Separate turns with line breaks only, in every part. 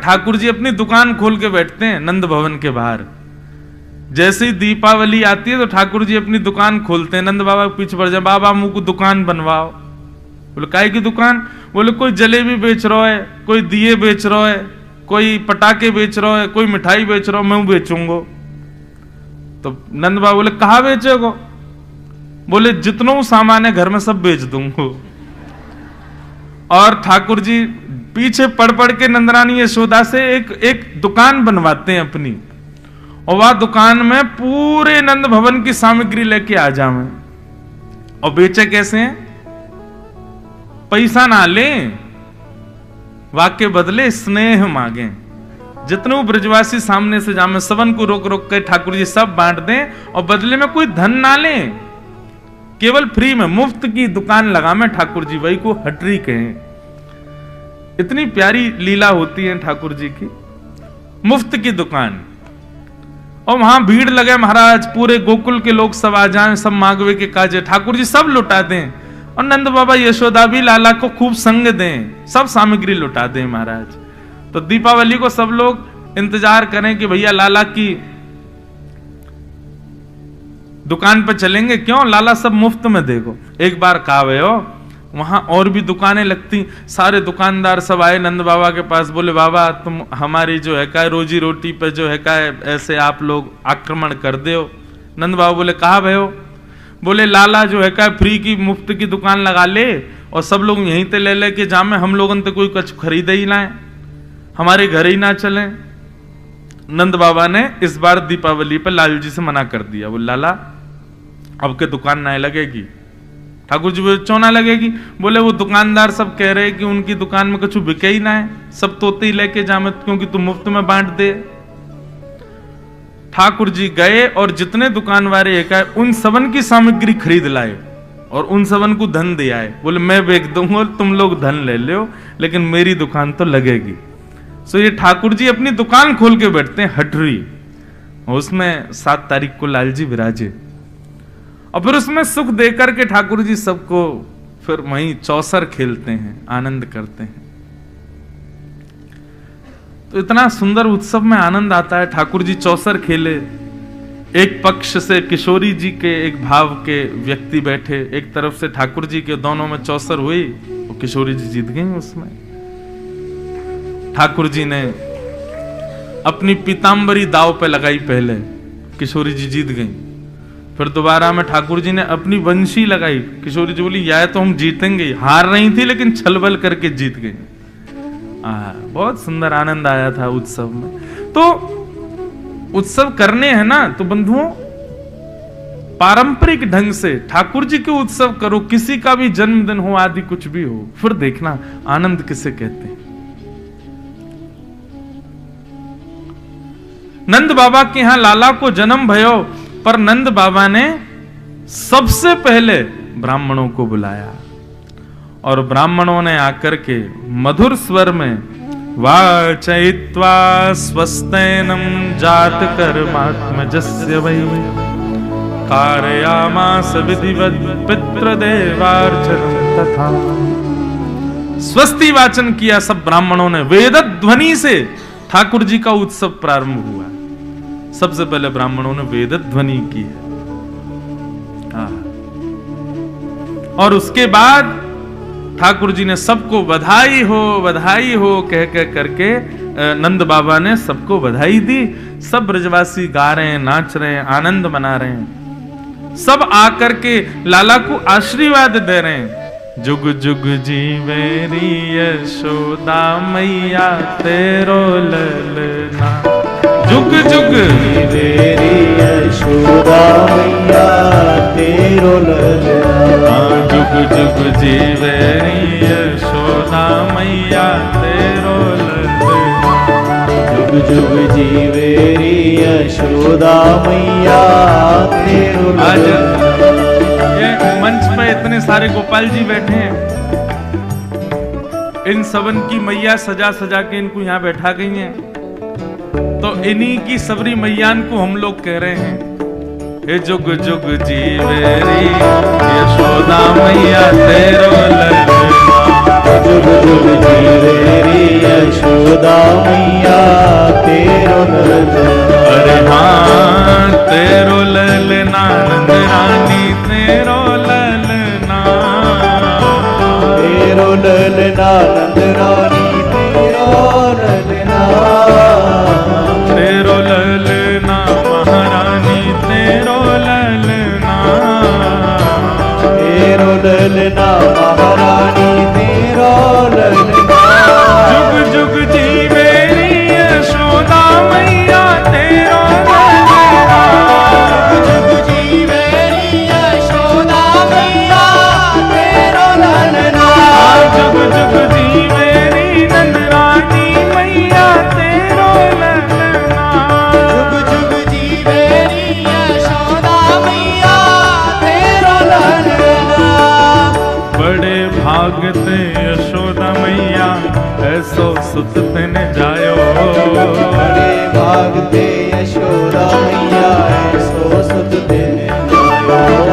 ठाकुर जी अपनी दुकान खोल के बैठते हैं नंद भवन के बाहर। जैसे ही दीपावली आती है तो ठाकुर जी अपनी दुकान खोलते हैं, नंद बाबा के पीछे पड़ जाए, बाबा मुझको दुकान बनवाओ। बोले काय की दुकान? बोले कोई जलेबी बेच रहा है, कोई दिए बेच रहा है, कोई पटाखे बेच रहा है, कोई मिठाई बेच रहा है, मैं बेचूंगा। तो नंद बाबा बोले कहाँ बेचेगो? बोले जितनों सामान है घर में सब बेच दूंगा। और ठाकुर जी पीछे पढ़ पढ़ के नंदरानी यशोदा से एक दुकान बनवाते हैं अपनी, और वह दुकान में पूरे नंद भवन की सामग्री लेके आ जावे। और बेचे कैसे हैं? पैसा ना लें, वाक्य बदले स्नेह मांगे। जितने ब्रजवासी सामने से जामे सबन को रोक रोक के ठाकुर जी सब बांट दें, और बदले में कोई धन ना लें, केवल फ्री में मुफ्त की दुकान लगा में ठाकुर जी, वही को हटरी कहें। इतनी प्यारी लीला होती है ठाकुर जी की, मुफ्त की दुकान। और वहां भीड़ लगे महाराज, पूरे गोकुल के लोग सब आ जाएं, सब मांगवे के काजे, ठाकुर जी सब लुटा दें, और नंद बाबा यशोदा भी लाला को खूब संग दें, सब सामग्री लुटा दें महाराज। तो दीपावली को सब लोग इंतजार करें कि भैया लाला की दुकान पर चलेंगे, क्यों लाला सब मुफ्त में देगो। एक बार कावे हो वहां और भी दुकानें लगती, सारे दुकानदार सब आए नंद बाबा के पास, बोले बाबा तुम हमारी जो है का रोजी रोटी पे जो है का ऐसे आप लोग आक्रमण कर दे हो। नंद बाबा बोले कहा भयो? बोले लाला जो है का फ्री की मुफ्त की दुकान लगा ले, और सब लोग यहीं ते ले लेके जामे, हम लोगों तो कोई कुछ खरीदे ही ना, हमारे घर ही ना चले। नंद बाबा ने इस बार दीपावली पर लालू जी से मना कर दिया, बोले लाला अब के दुकान ना लगेगी। ठाकुर जी बोले क्यों ना लगेगी? बोले वो दुकानदार सब कह रहे कि उनकी दुकान में कुछ बिके ही ना है, सब तोते ही लेके जामे, क्योंकि तुम मुफ्त में बांट दे। ठाकुर जी गए और जितने दुकान वाले एक आए उन सबन की सामग्री खरीद लाए और उन सबन को धन दे आए। बोले मैं बेच दूंगा, तुम लोग धन ले लो, लेकिन मेरी दुकान तो लगेगी। सो ये ठाकुर जी अपनी दुकान खोल के बैठते हैं हटरी, उसमें 7 तारीख को लाल जी विराजे, और फिर उसमें सुख देकर के ठाकुर जी सबको फिर वहीं चौसर खेलते हैं, आनंद करते हैं। तो इतना सुंदर उत्सव में आनंद आता है। ठाकुर जी चौसर खेले, एक पक्ष से किशोरी जी के एक भाव के व्यक्ति बैठे, एक तरफ से ठाकुर जी के, दोनों में चौसर हुई और किशोरी जी जीत गई उसमें। ठाकुर जी ने अपनी पीतांबरी दाव पे लगाई पहले, किशोरी जी जीत गई। फिर दोबारा में ठाकुर जी ने अपनी वंशी लगाई, किशोरी जी बोली या तो हम जीतेंगे, हार रही थी लेकिन छलबल करके जीत गई। बहुत सुंदर आनंद आया था उत्सव में। तो उत्सव करने हैं ना तो बंधुओं पारंपरिक ढंग से ठाकुर जी के उत्सव करो, किसी का भी जन्मदिन हो आदि कुछ भी हो, फिर देखना आनंद किसे कहते हैं। नंद बाबा के यहां लाला को जन्म भयो, पर नंद बाबा ने सबसे पहले ब्राह्मणों को बुलाया और ब्राह्मणों ने आकर के मधुर स्वर में वाचयित्वा स्वस्तेनम जात कर्मात्मजस्य वै कारयामास विधिवत् पितृदेवार्चनम तथा। स्वस्ति वाचन किया सब ब्राह्मणों ने, वेद ध्वनि से ठाकुर जी का उत्सव प्रारंभ हुआ। सबसे पहले ब्राह्मणों ने वेद ध्वनि की है, और उसके बाद ठाकुर जी ने सबको बधाई हो कह करके नंद बाबा ने सबको बधाई दी। सब ब्रजवासी गा रहे हैं, नाच रहे हैं, आनंद मना रहे हैं। सब आकर के लाला को आशीर्वाद दे रहे हैं। जुग जुग जीवेरी यशोदा मैया तेरो ललना, जुग जुग
जीवेरी यशोदा मैया तेरो ललना,
जुग जुग जीवेरी यशोदा मैया तेरो ललना,
जुग जुग जीवेरी यशोदा मैया तेरो ललना।
आज ये मंच पे इतने सारे गोपाल जी बैठे हैं, इन सबन की मैया सजा सजा के इनको यहाँ बैठा गई हैं, तो इन्हीं की सबरी मैयान को हम लोग कह रहे हैं हे जुग जुग जीवेरी यशोदा मैया तेरो ललना,
जुग जुग जीवेरी यशोदा मैया महारानी तेरो ललना।
जुग जुग जीवे री यशोदा मैया तेरो ललना।
जुग जीवे री यशोदा मैया तेरो ललना।
जुग जुग जीवे री नंदरानी मैया तेरो ललना।
जुग जुग जीवे री यशोदा मैया तेरो ललना।
बड़े भाग ते यशोदा मैया ऐसो सुत तेन जायो।
बड़े भाग ते यशोदा मैया ऐसो सुत तेन जायो।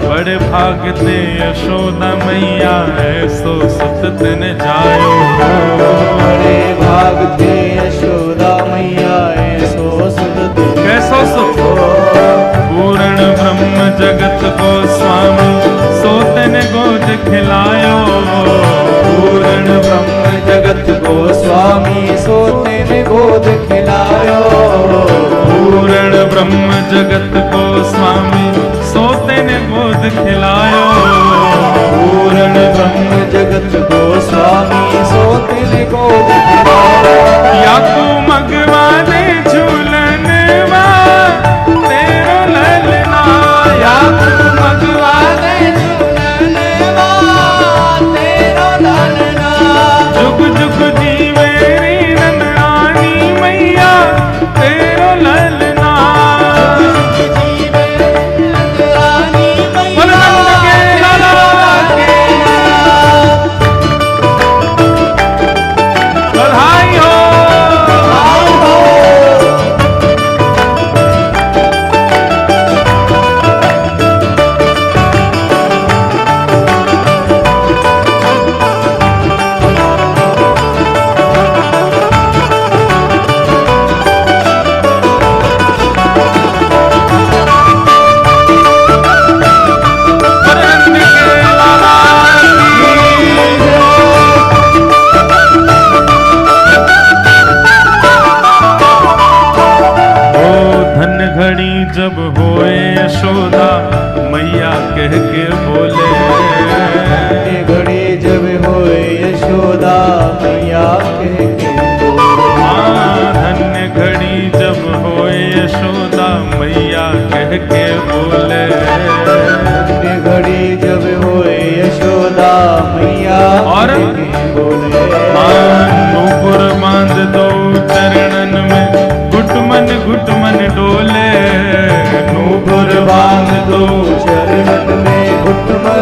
बड़े भाग ते यशोदा मैया ऐसो सुत तेन जायो।
बड़े भाग ते यशोदा मैया ऐसो सुत तेन
कैसो सुख पूर्ण ब्रह्म जगत को स्वामी सोतन गोद खिलायो।
पूर्ण ब्रह्म जगत को स्वामी सोते ने गोद खिलायो।
पूर्ण ब्रह्म जगत को स्वामी सोते ने गोद खिलायो।
पूर्ण ब्रह्म जगत को स्वामी सोते ने गोद खिलायो।
या तू मगवा दे झूलन तेरो ललना। या तू मगवा दे
तेरो ललना।
जुग जुग जीवे री नंदरानी मैया तेरो ललना।
जीवे नंदरानी
बोल नंद के लाला के बधाई हो। जब होए यशोदा मैया कह के बोले।
घड़ी जब होए यशोदा मैया कह के बोले।
हाँ धन्य घड़ी जब होए यशोदा मैया कह के बोले।
घड़ी जब होए यशोदा मैया
और
कह के बोले।
नूपुर बांध दो चरणन में घुटमन डोले।
नूपुर बांध दो चरणन में घुटमन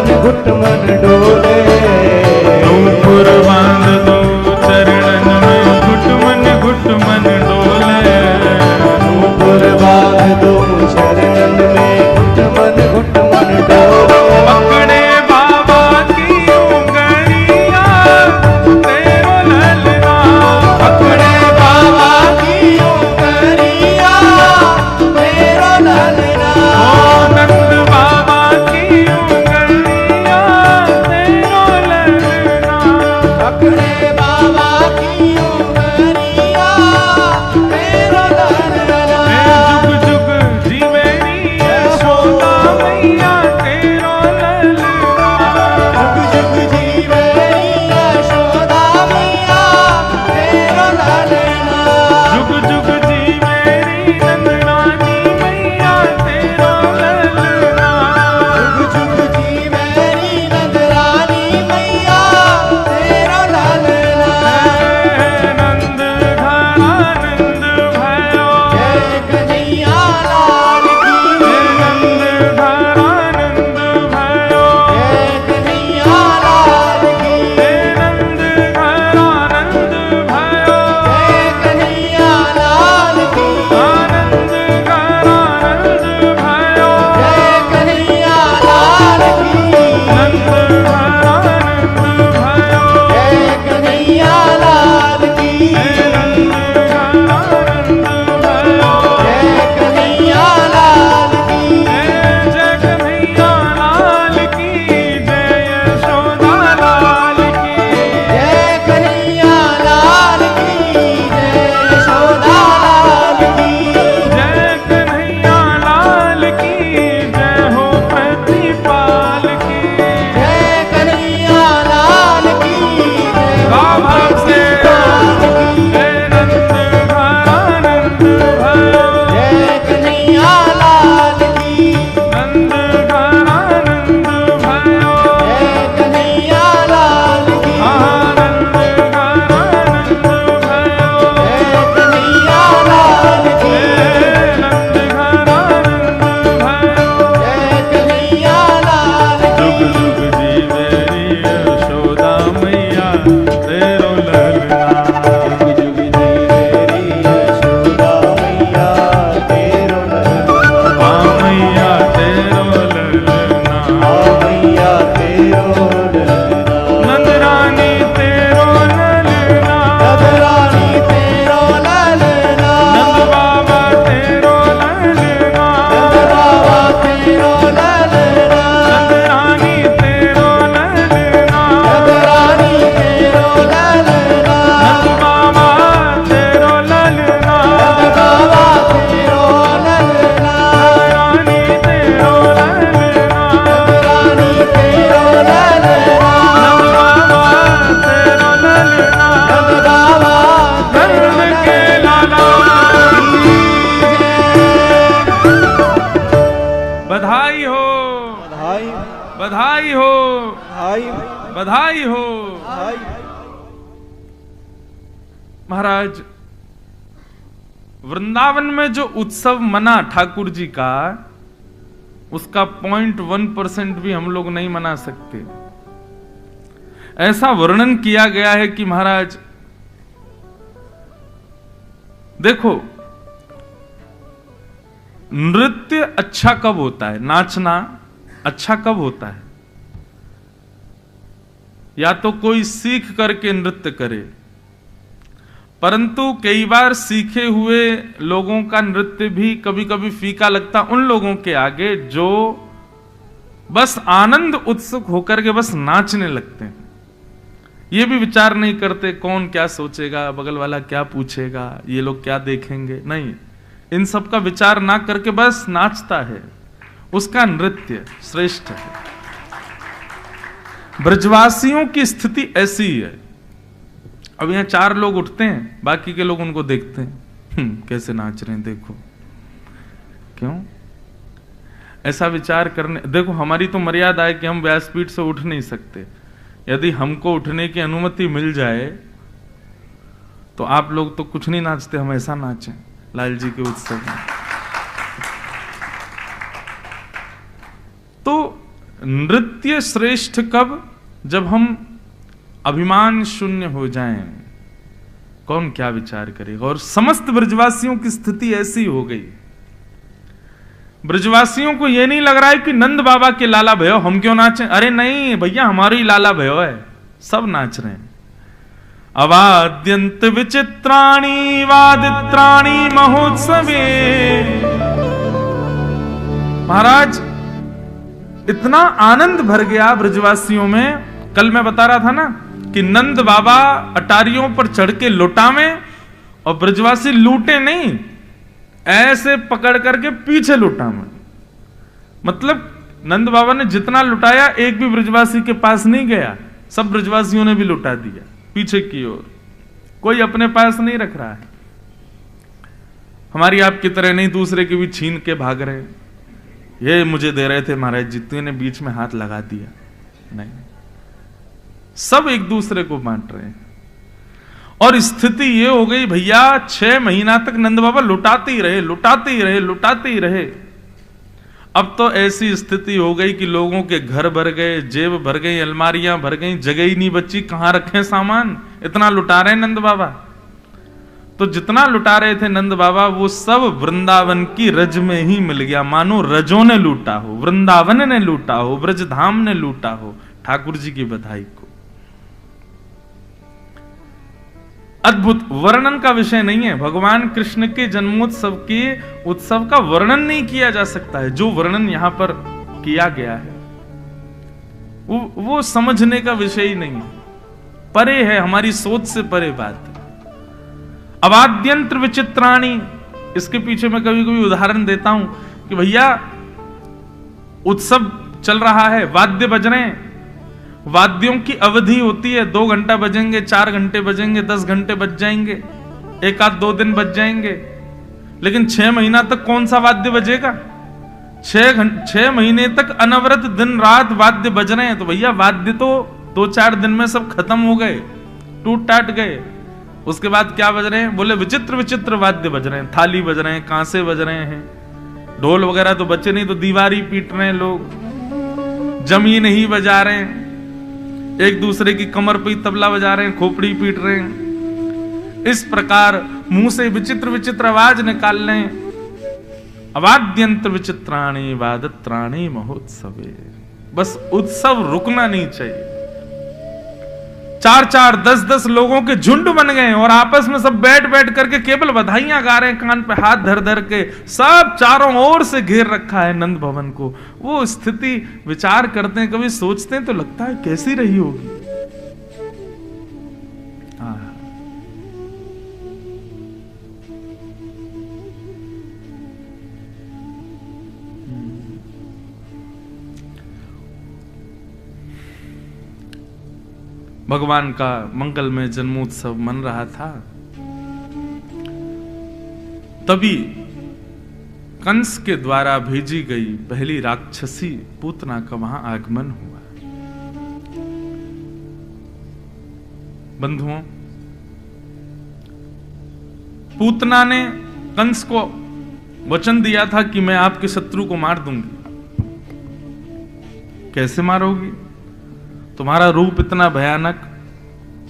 बधाई हो।
भाई
महाराज, वृंदावन में जो उत्सव मना ठाकुर जी का, उसका 0.1% भी हम लोग नहीं मना सकते। ऐसा वर्णन किया गया है कि महाराज देखो, नृत्य अच्छा कब होता है, नाचना अच्छा कब होता है? या तो कोई सीख करके नृत्य करे, परंतु कई बार सीखे हुए लोगों का नृत्य भी कभी कभी फीका लगता उन लोगों के आगे जो बस आनंद उत्सुक होकर के बस नाचने लगते हैं। ये भी विचार नहीं करते कौन क्या सोचेगा, बगल वाला क्या पूछेगा, ये लोग क्या देखेंगे, नहीं, इन सब का विचार ना करके बस नाचता है, उसका नृत्य श्रेष्ठ है। ब्रजवासियों की स्थिति ऐसी ही है। अब यहां 4 लोग उठते हैं, बाकी के लोग उनको देखते हैं, कैसे नाच रहे हैं देखो। क्यों ऐसा विचार करने? देखो, हमारी तो मर्यादा है कि हम व्यासपीठ से उठ नहीं सकते। यदि हमको उठने की अनुमति मिल जाए तो आप लोग तो कुछ नहीं नाचते, हम ऐसा नाचें लाल जी के उत्सव में। तो नृत्य श्रेष्ठ कब? जब हम अभिमान शून्य हो जाएं, कौन क्या विचार करेगा। और समस्त ब्रजवासियों की स्थिति ऐसी हो गई। ब्रजवासियों को यह नहीं लग रहा है कि नंद बाबा के लाला भयो हम क्यों नाचें। अरे नहीं भैया, हमारी लाला भयो है, सब नाच रहे हैं। अवाद्यंत विचित्राणी वादित्राणी महोत्सवे। महाराज, इतना आनंद भर गया ब्रजवासियों में। कल मैं बता रहा था ना कि नंद बाबा अटारियों पर चढ़ के लुटावे और ब्रजवासी लूटे नहीं, ऐसे पकड़ करके पीछे लुटावे। मतलब नंद बाबा ने जितना लुटाया एक भी ब्रजवासी के पास नहीं गया, सब ब्रजवासियों ने भी लुटा दिया पीछे की ओर। कोई अपने पास नहीं रख रहा है। हमारी आपकी तरह नहीं दूसरे के भी छीन के भाग रहे। ये मुझे दे रहे थे महाराज जी, तूने बीच में हाथ लगा दिया, नहीं, सब एक दूसरे को बांट रहे हैं। और स्थिति ये हो गई भैया, 6 महीना तक नंद बाबा लुटाते ही रहे, लुटाते ही रहे, लुटाते ही रहे। अब तो ऐसी स्थिति हो गई कि लोगों के घर भर गए, जेब भर गई, अलमारियां भर गई, जगह ही नहीं बची, कहां रखें सामान, इतना लुटा रहे नंद बाबा। तो जितना लुटा रहे थे नंद बाबा, वो सब वृंदावन की रज में ही मिल गया। मानो रजों ने लूटा हो, वृंदावन ने लूटा हो, ब्रजधाम ने लूटा हो ठाकुर जी की बधाई को। अद्भुत, वर्णन का विषय नहीं है। भगवान कृष्ण के जन्मोत्सव के उत्सव का वर्णन नहीं किया जा सकता है। जो वर्णन यहां पर किया गया है वो समझने का विषय ही नहीं है, परे है, हमारी सोच से परे बात है। अवाद्यंत्र विचित्राणी, इसके पीछे मैं कभी कभी उदाहरण देता हूं कि भैया उत्सव चल रहा है, वाद्य बज रहे हैं, वाद्यों की अवधि होती है, 2 घंटा बजेंगे, 4 घंटे बजेंगे, 10 घंटे बज जाएंगे, 1-2 दिन बज जाएंगे, लेकिन 6 महीना तक कौन सा वाद्य बजेगा? 6 महीने तक अनवरत दिन रात वाद्य बज रहे हैं। तो भैया वाद्य तो 2-4 दिन में सब खत्म हो गए, टूट टाट गए। उसके बाद क्या बज रहे हैं? बोले विचित्र विचित्र वाद्य बज रहे हैं, थाली बज रहे हैं, कांसे बज रहे हैं, ढोल वगैरह तो बचे नहीं, तो दीवारी पीट रहे हैं लोग, जमीन ही बजा रहे हैं, एक दूसरे की कमर पे तबला बजा रहे हैं, खोपड़ी पीट रहे हैं। इस प्रकार मुंह से विचित्र विचित्र आवाज निकाल रहे हैं। अवाद्यंत्र विचित्राणी वादत्राणी महोत्सवे। बस उत्सव रुकना नहीं चाहिए। 4-4, 10-10 लोगों के झुंड बन गए और आपस में सब बैठ बैठ करके केवल बधाइयां गा रहे हैं, कान पे हाथ धर धर के, सब चारों ओर से घेर रखा है नंद भवन को। वो स्थिति विचार करते हैं, कभी सोचते हैं तो लगता है कैसी रही होगी। भगवान का मंगलमय जन्मोत्सव मन रहा था, तभी कंस के द्वारा भेजी गई पहली राक्षसी पूतना का वहां आगमन हुआ। बंधुओं, पूतना ने कंस को वचन दिया था कि मैं आपके शत्रु को मार दूंगी। कैसे मारोगी? तुम्हारा रूप इतना भयानक,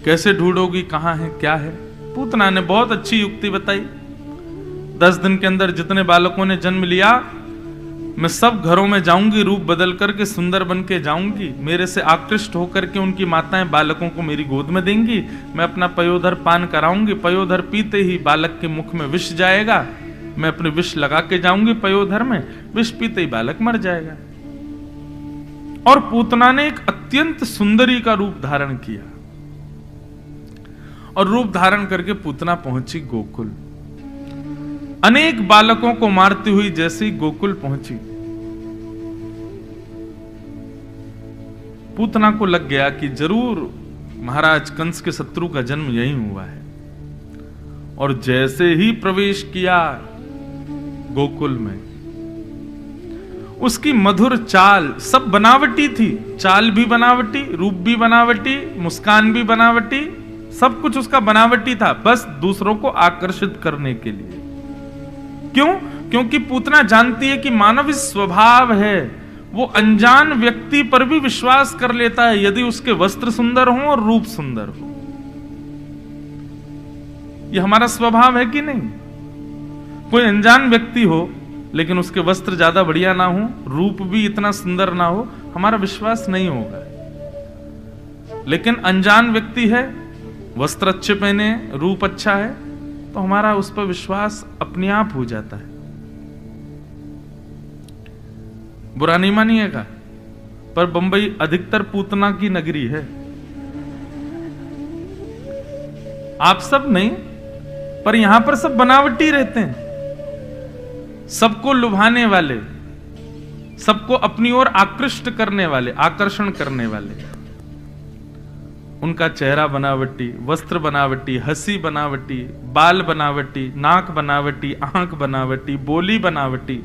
कैसे ढूंढोगी कहां है क्या है? पूतना ने बहुत अच्छी युक्ति बताई। 10 दिन के अंदर जितने बालकों ने जन्म लिया, मैं सब घरों में जाऊंगी, रूप बदल करके सुंदर बन के जाऊंगी। मेरे से आकृष्ट होकर के उनकी माताएं बालकों को मेरी गोद में देंगी। मैं अपना पयोधर पान कराऊंगी। पयोधर पीते ही बालक के मुख में विष जाएगा। मैं अपने विष लगा के जाऊंगी पयोधर में, विष पीते ही बालक मर जाएगा। और पूतना ने एक अत्यंत सुंदरी का रूप धारण किया और रूप धारण करके पूतना पहुंची गोकुल। अनेक बालकों को मारती हुई जैसे ही गोकुल पहुंची, पूतना को लग गया कि जरूर महाराज कंस के शत्रु का जन्म यहीं हुआ है। और जैसे ही प्रवेश किया गोकुल में, उसकी मधुर चाल, सब बनावटी थी। चाल भी बनावटी, रूप भी बनावटी, मुस्कान भी बनावटी, सब कुछ उसका बनावटी था, बस दूसरों को आकर्षित करने के लिए। क्यों? क्योंकि पूतना जानती है कि मानव स्वभाव है, वो अनजान व्यक्ति पर भी विश्वास कर लेता है यदि उसके वस्त्र सुंदर हो और रूप सुंदर हो। ये हमारा स्वभाव है कि नहीं? कोई अनजान व्यक्ति हो लेकिन उसके वस्त्र ज्यादा बढ़िया ना हो, रूप भी इतना सुंदर ना हो, हमारा विश्वास नहीं होगा। लेकिन अनजान व्यक्ति है, वस्त्र अच्छे पहने, रूप अच्छा है, तो हमारा उस पर विश्वास अपने आप हो जाता है। बुरा नहीं मानिएगा, पर बंबई अधिकतर पूतना की नगरी है। आप सब नहीं, पर यहां पर सब बनावटी रहते हैं, सबको लुभाने वाले, सबको अपनी ओर आकृष्ट करने वाले, आकर्षण करने वाले। उनका चेहरा बनावटी, वस्त्र बनावटी, हंसी बनावटी, बाल बनावटी, नाक बनावटी, आंख बनावटी, बोली बनावटी।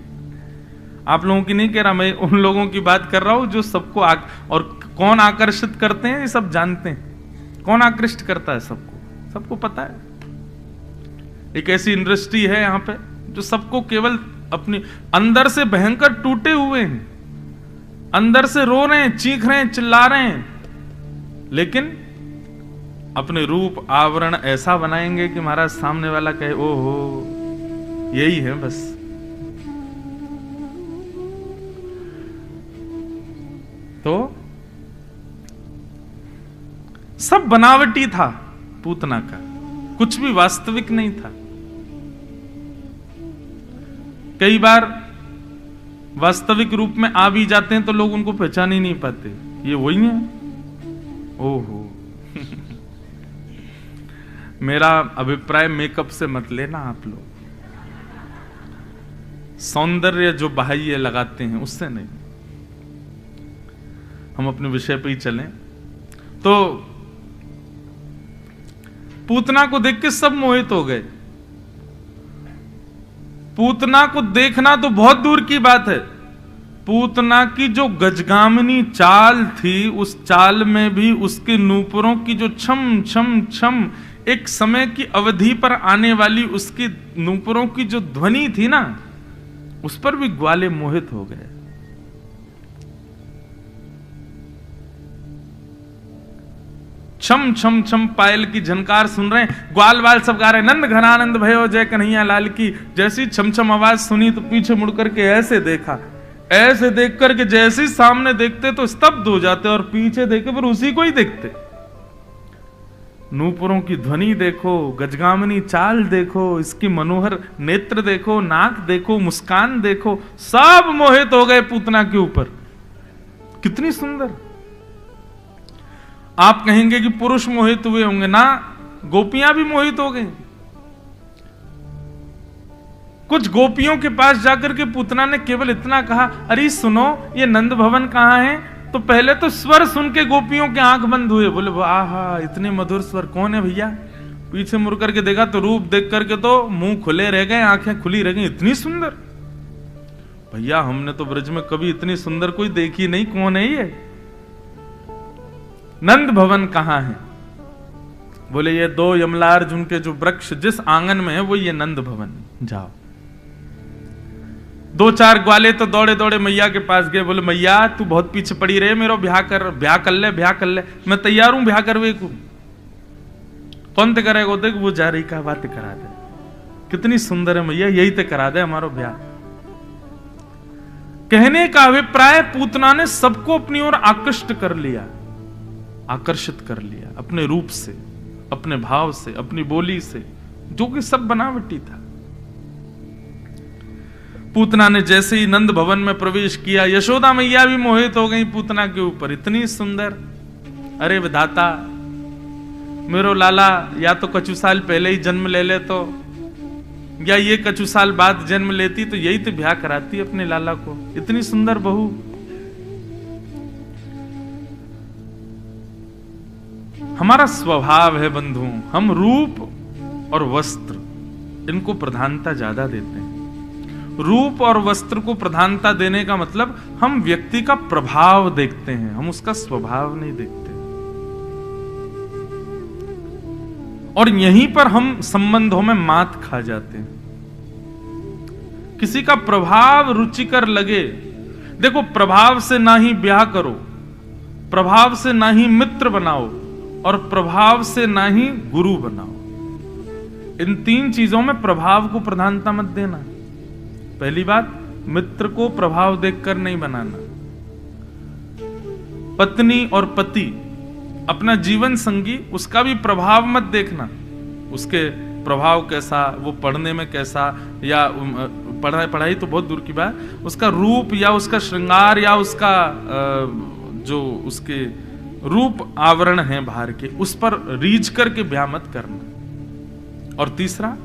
आप लोगों की नहीं कह रहा, मैं उन लोगों की बात कर रहा हूं जो सबको और कौन आकर्षित करते हैं ये सब जानते हैं। कौन आकृष्ट करता है सबको, सबको पता है। एक ऐसी इंडस्ट्री है यहां पे जो सबको केवल अपनी अंदर से भयंकर टूटे हुए हैं, अंदर से रो रहे हैं, चीख रहे हैं, चिल्ला रहे हैं, लेकिन अपने रूप आवरण ऐसा बनाएंगे कि महाराज सामने वाला कहे ओहो यही है बस। तो सब बनावटी था पूतना का, कुछ भी वास्तविक नहीं था। कई बार वास्तविक रूप में आ भी जाते हैं तो लोग उनको पहचान ही नहीं पाते, ये वही है। ओहो मेरा अभिप्राय मेकअप से मत लेना आप लोग, सौंदर्य जो बाह्य लगाते हैं उससे नहीं। हम अपने विषय पे ही चलें। तो पूतना को देख के सब मोहित हो गए। पूतना को देखना तो बहुत दूर की बात है, पूतना की जो गजगामिनी चाल थी, उस चाल में भी उसके नूपुरों की जो छम छम छम, एक समय की अवधि पर आने वाली उसकी नूपुरों की जो ध्वनि थी ना, उस पर भी ग्वाले मोहित हो गए। छम छम छम पायल की झनकार सुन रहे हैं, ग्वाल वाल सब गा रहे हैं, नंद घनानंद भयो जय कन्हैया लाल की। जैसी छम छम आवाज सुनी तो पीछे मुड़ करके ऐसे देखा, ऐसे देख करके जैसे सामने देखते तो स्तब्ध हो जाते और पीछे देखे पर उसी को ही देखते। नूपुरों की ध्वनि देखो, गजगामिनी चाल देखो, इसकी मनोहर नेत्र देखो, नाक देखो, मुस्कान देखो, सब मोहित हो गए पूतना के ऊपर। कितनी सुंदर। आप कहेंगे कि पुरुष मोहित हुए होंगे ना, गोपियां भी मोहित हो गई। कुछ गोपियों के पास जाकर के पूतना ने केवल इतना कहा, अरे सुनो ये नंद भवन कहां है? तो पहले तो स्वर सुन के गोपियों के आंख बंद हुए, बोले आहा इतने मधुर स्वर, कौन है भैया? पीछे मुड़ करके देखा तो रूप देख करके तो मुंह खुले रह गए, आंखें खुली रह गई, इतनी सुंदर। भैया हमने तो ब्रज में कभी इतनी सुंदर कोई देखी नहीं, कौन है ये? नंद भवन कहां है? बोले ये 2 यमलार्जुन के जो वृक्ष जिस आंगन में है वो ये नंद भवन, जाओ। 2-4 ग्वाले तो दौड़े दौड़े मैया के पास गए, बोले मैया तू बहुत पीछे पड़ी रहे, मेरा ब्याह कर ले, मैं तैयार हूं ब्याह करवे को। कौन ते करेगा? देख वो जा रही का बात करा दे, कितनी सुंदर है मैया, यही ते करा दे हमारा ब्याह। कहने का अभिप्राय पूतना ने सबको अपनी ओर आकर्षित कर लिया अपने रूप से, अपने भाव से, अपनी बोली से, जो कि सब बनावटी था। पूतना ने जैसे ही नंद भवन में प्रवेश किया, यशोदा मैया भी मोहित हो गई पूतना के ऊपर, इतनी सुंदर। अरे विधाता, मेरो लाला या तो कछु साल पहले ही जन्म ले ले तो, या ये कछु साल बाद जन्म लेती तो यही तो ब्याह कराती अपने लाला को, इतनी सुंदर बहू। हमारा स्वभाव है बंधु, हम रूप और वस्त्र इनको प्रधानता ज्यादा देते हैं। रूप और वस्त्र को प्रधानता देने का मतलब हम व्यक्ति का प्रभाव देखते हैं, हम उसका स्वभाव नहीं देखते। और यहीं पर हम संबंधों में मात खा जाते हैं। किसी का प्रभाव रुचिकर लगे, देखो प्रभाव से ना ही ब्याह करो, प्रभाव से ना ही मित्र बनाओ, और प्रभाव से ना ही गुरु बनाओ। इन 3 चीजों में प्रभाव को प्रधानता मत देना। पहली बात, मित्र को प्रभाव देखकर नहीं बनाना। पत्नी और पति, अपना जीवन संगी, उसका भी प्रभाव मत देखना। उसके प्रभाव कैसा, वो पढ़ने में कैसा, या पढ़ाई तो बहुत दूर की बात, उसका रूप या उसका श्रृंगार या उसका जो उसके रूप आवरण है बाहर के, उस पर रीझ करके ब्याह मत करना। और तीसरा,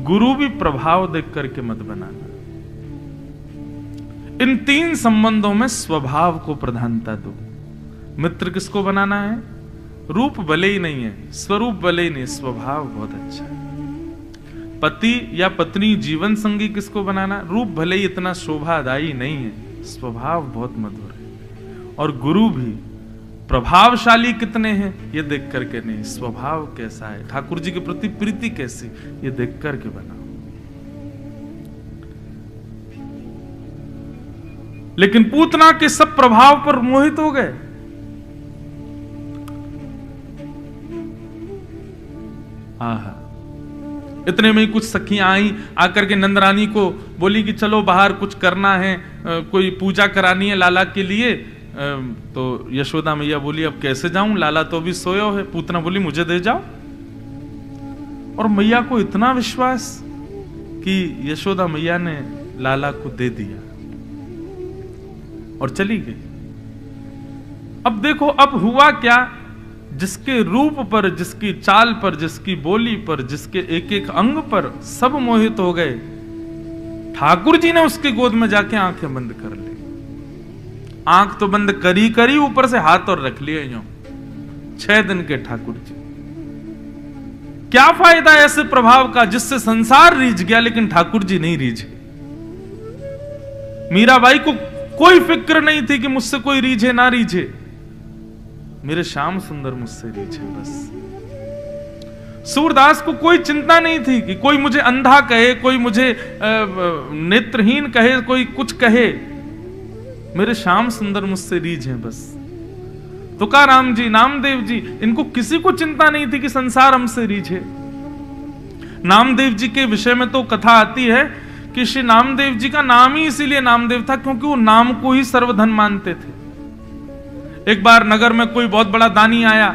गुरु भी प्रभाव देख करके मत बनाना। इन 3 संबंधों में स्वभाव को प्रधानता दो। मित्र किसको बनाना है? रूप भले ही नहीं है, स्वरूप भले ही नहीं, स्वभाव बहुत अच्छा है। पति या पत्नी जीवन संगी किसको बनाना? रूप भले ही इतना शोभादायी नहीं है, स्वभाव बहुत मधुर है। और गुरु भी प्रभावशाली कितने हैं ये देख करके नहीं, स्वभाव कैसा है, ठाकुर जी के प्रति प्रीति कैसी, ये देख करके बनाओ। लेकिन पूतना के सब प्रभाव पर मोहित हो गए। आहा, इतने में ही कुछ सखियां आई, आकर के नंदरानी को बोली कि चलो बाहर कुछ करना है, कोई पूजा करानी है लाला के लिए। तो यशोदा मैया बोली अब कैसे जाऊं, लाला तो अभी सोयो है। पूतना बोली मुझे दे जाओ। और मैया को इतना विश्वास कि यशोदा मैया ने लाला को दे दिया और चली गई। अब देखो, अब हुआ क्या, जिसके रूप पर, जिसकी चाल पर, जिसकी बोली पर, जिसके एक एक अंग पर सब मोहित हो गए, ठाकुर जी ने उसकी गोद में जाके आंखें बंद कर ली। आंख तो बंद करी ऊपर से हाथ और रख लिए यूं। 6 दिन के ठाकुर जी। क्या फायदा ऐसे प्रभाव का जिससे संसार रीझ गया लेकिन ठाकुर जी नहीं रीझे। मीराबाई को कोई फिक्र नहीं थी कि मुझसे कोई रीझे ना रीझे, मेरे श्याम सुंदर मुझसे रीझे बस। सूरदास को कोई चिंता नहीं थी कि कोई मुझे अंधा कहे, कोई मुझे नेत्रहीन कहे, कोई कुछ कहे, मेरे श्याम सुंदर मुझसे रीझे बस। तुकाराम जी, नामदेव जी, इनको किसी को चिंता नहीं थी कि संसार हमसे रीझे। नामदेव जी के विषय में तो कथा आती है कि श्री नामदेव जी का नाम ही इसीलिए नामदेव था क्योंकि वो नाम को ही सर्वधन मानते थे। एक बार नगर में कोई बहुत बड़ा दानी आया,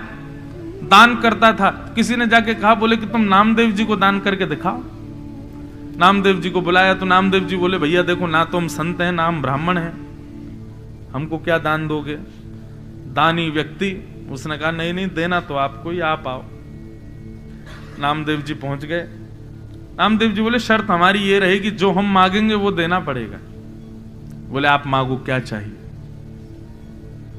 दान करता था। किसी ने जाके कहा, बोले कि तुम नामदेव जी को दान करके दिखाओ। नामदेव जी को बुलाया तो नामदेव जी बोले, भैया देखो, ना तो हम संत हैं ना हम ब्राह्मण हैं, हमको क्या दान दोगे। दानी व्यक्ति उसने कहा, नहीं नहीं, देना तो आपको ही, आप आओ। नामदेव जी पहुंच गए। नामदेव जी बोले, शर्त हमारी ये रहेगी, जो हम मांगेंगे वो देना पड़ेगा। बोले, आप मांगो, क्या चाहिए।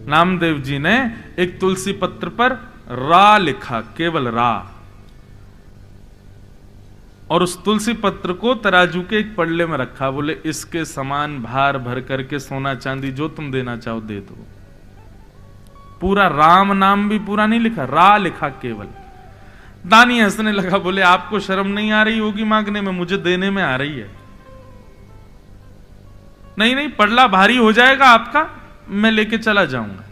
नामदेव जी ने एक तुलसी पत्र पर रा लिखा, केवल रा, और उस तुलसी पत्र को तराजू के एक पल्ले में रखा। बोले, इसके समान भार भर करके सोना चांदी जो तुम देना चाहो दे दो। पूरा राम नाम भी पूरा नहीं लिखा, रा लिखा केवल। दानी हंसने लगा, बोले आपको शर्म नहीं आ रही होगी मांगने में, मुझे देने में आ रही है। नहीं नहीं, पड़ला भारी हो जाएगा आपका, मैं लेके चला जाऊंगा।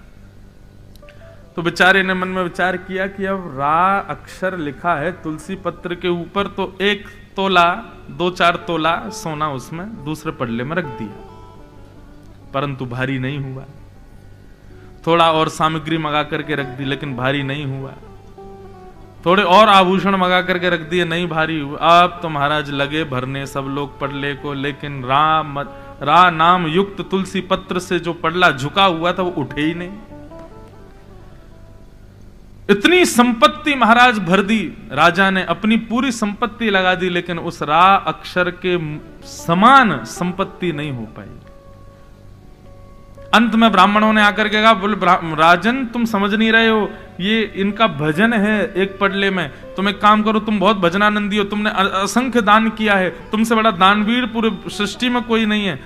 तो बेचारे ने मन में विचार किया कि अब रा अक्षर लिखा है तुलसी पत्र के ऊपर, तो 1 तोला 2-4 तोला सोना उसमें दूसरे पड़ले में रख दिया, परंतु भारी नहीं हुआ। थोड़ा और सामग्री मंगा करके रख दी, लेकिन भारी नहीं हुआ। थोड़े और आभूषण मंगा करके रख दिए, नहीं भारी हुआ। अब तो महाराज लगे भरने सब लोग पड़ले को, लेकिन रा नाम युक्त तुलसी पत्र से जो पड़ला झुका हुआ था वो उठे ही नहीं। इतनी संपत्ति महाराज भर दी, राजा ने अपनी पूरी संपत्ति लगा दी, लेकिन उस रा अक्षर के समान संपत्ति नहीं हो पाई। अंत में ब्राह्मणों ने आकर के कहा, बोले राजन तुम समझ नहीं रहे हो, ये इनका भजन है एक पड़ले में, तुम एक काम करो, तुम बहुत भजनानंदी हो, तुमने असंख्य दान किया है, तुमसे बड़ा दानवीर पूरे सृष्टि में कोई नहीं है।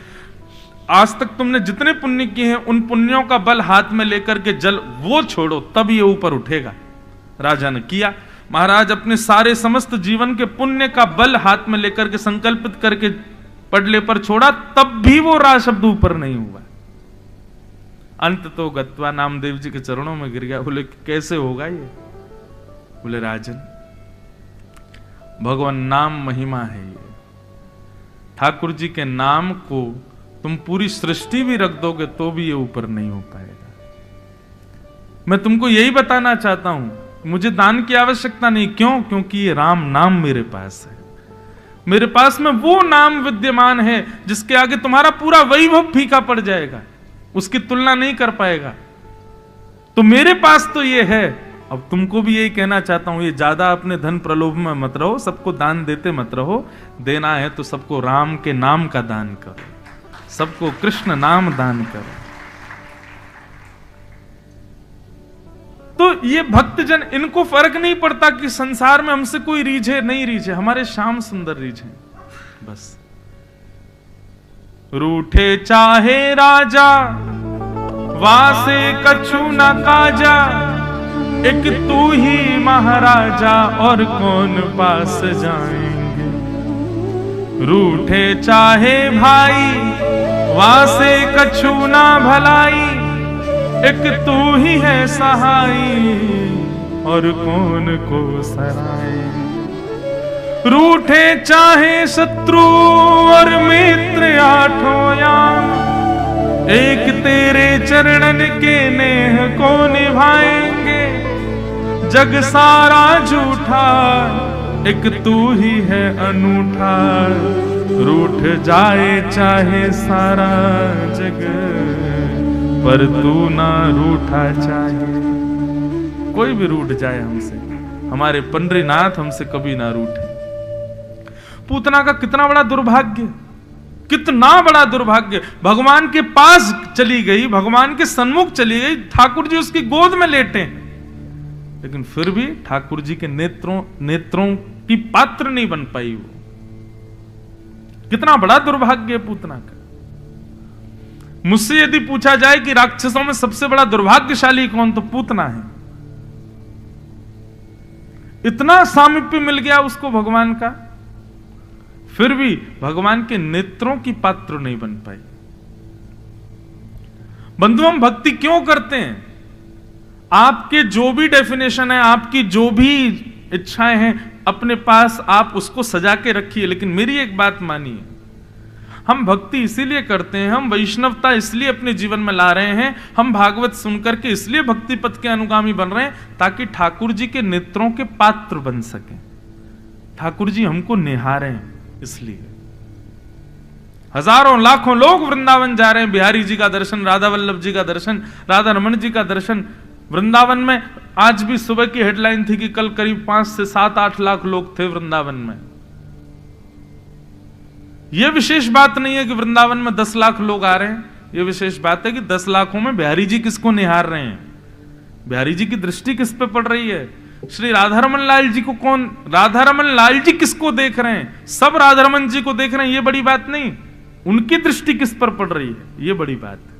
आज तक तुमने जितने पुण्य किए हैं उन पुण्यों का बल हाथ में लेकर के जल वो छोड़ो, तब ये ऊपर उठेगा। राजा ने किया। महाराज अपने सारे समस्त जीवन के पुण्य का बल हाथ में लेकर के संकल्पित करके पड़ले पर छोड़ा, तब भी वो रा शब्द ऊपर नहीं हुआ। अंत तो गत्वा नामदेव जी के चरणों में गिर गया। बोले कैसे होगा ये? बोले राजन, भगवान नाम महिमा है ये। ठाकुर जी के नाम को तुम पूरी सृष्टि भी रख दोगे तो भी ये ऊपर नहीं हो पाएगा। मैं तुमको यही बताना चाहता हूं, मुझे दान की आवश्यकता नहीं। क्यों? क्योंकि ये राम नाम मेरे पास है। मेरे पास में वो नाम विद्यमान है जिसके आगे तुम्हारा पूरा वैभव फीका पड़ जाएगा, उसकी तुलना नहीं कर पाएगा। तो मेरे पास तो ये है। अब तुमको भी यही कहना चाहता हूं, ये ज्यादा अपने धन प्रलोभ में मत रहो, सबको दान देते मत रहो। देना है तो सबको राम के नाम का दान करो, सबको कृष्ण नाम दान करो। तो ये भक्तजन, इनको फर्क नहीं पड़ता कि संसार में हमसे कोई रीझे नहीं रीझे, हमारे श्याम सुंदर रीझे बस। रूठे चाहे राजा वासे कछु न काजा, एक तू ही महाराजा और कौन पास जाएंगे। रूठे चाहे भाई वासे कछु ना भलाई, एक तू ही है सहाई और कौन को सराए। रूठे चाहे शत्रु और मित्र आठों याम, एक तेरे चरणन के नेह को निभाएंगे। जग सारा झूठा एक तू ही है अनूठा, रूठ जाए चाहे सारा जग पर तू ना रूठा चाहे। कोई भी रूठ जाए हमसे, हमारे पंडरीनाथ हमसे कभी ना रूठे। पूतना का कितना बड़ा दुर्भाग्य, कितना बड़ा दुर्भाग्य। भगवान के पास चली गई, भगवान के सन्मुख चली गई, ठाकुर जी उसकी गोद में लेटे, लेकिन फिर भी ठाकुर जी के नेत्रों की पात्र नहीं बन पाई वो। कितना बड़ा दुर्भाग्य है पूतना का। मुझसे यदि पूछा जाए कि राक्षसों में सबसे बड़ा दुर्भाग्यशाली कौन, तो पूतना है। इतना सामीप्य मिल गया उसको भगवान का, फिर भी भगवान के नेत्रों की पात्र नहीं बन पाई। बंधु, हम भक्ति क्यों करते हैं? आपके जो भी डेफिनेशन है, आपकी जो भी इच्छाएं हैं अपने पास, आप उसको सजा के रखिए, लेकिन मेरी एक बात मानिए, हम भक्ति इसीलिए करते हैं, हम वैष्णवता इसलिए अपने जीवन में ला रहे हैं, हम भागवत सुनकर के इसलिए भक्ति पथ के अनुगामी बन रहे हैं, ताकि ठाकुर जी के नेत्रों के पात्र बन सके। ठाकुर जी हमको निहारें, इसलिए हजारों लाखों लोग वृंदावन जा रहे हैं, बिहारी जी का दर्शन, राधा वल्लभ जी का दर्शन, राधा रमन जी का दर्शन। वृंदावन में आज भी सुबह की हेडलाइन थी कि कल करीब 5 से 7-8 लाख लोग थे वृंदावन में। यह विशेष बात नहीं है कि वृंदावन में 10 लाख लोग आ रहे हैं, यह विशेष बात है कि 10 लाखों में बिहारी जी किसको निहार रहे हैं, बिहारी जी की दृष्टि किस पे पड़ रही है। श्री राधारमन लाल जी को कौन, राधारमन लाल जी किसको देख रहे हैं? सब राधारमन जी को देख रहे हैं, ये बड़ी बात नहीं, उनकी दृष्टि किस पर पड़ रही है, ये बड़ी बात है।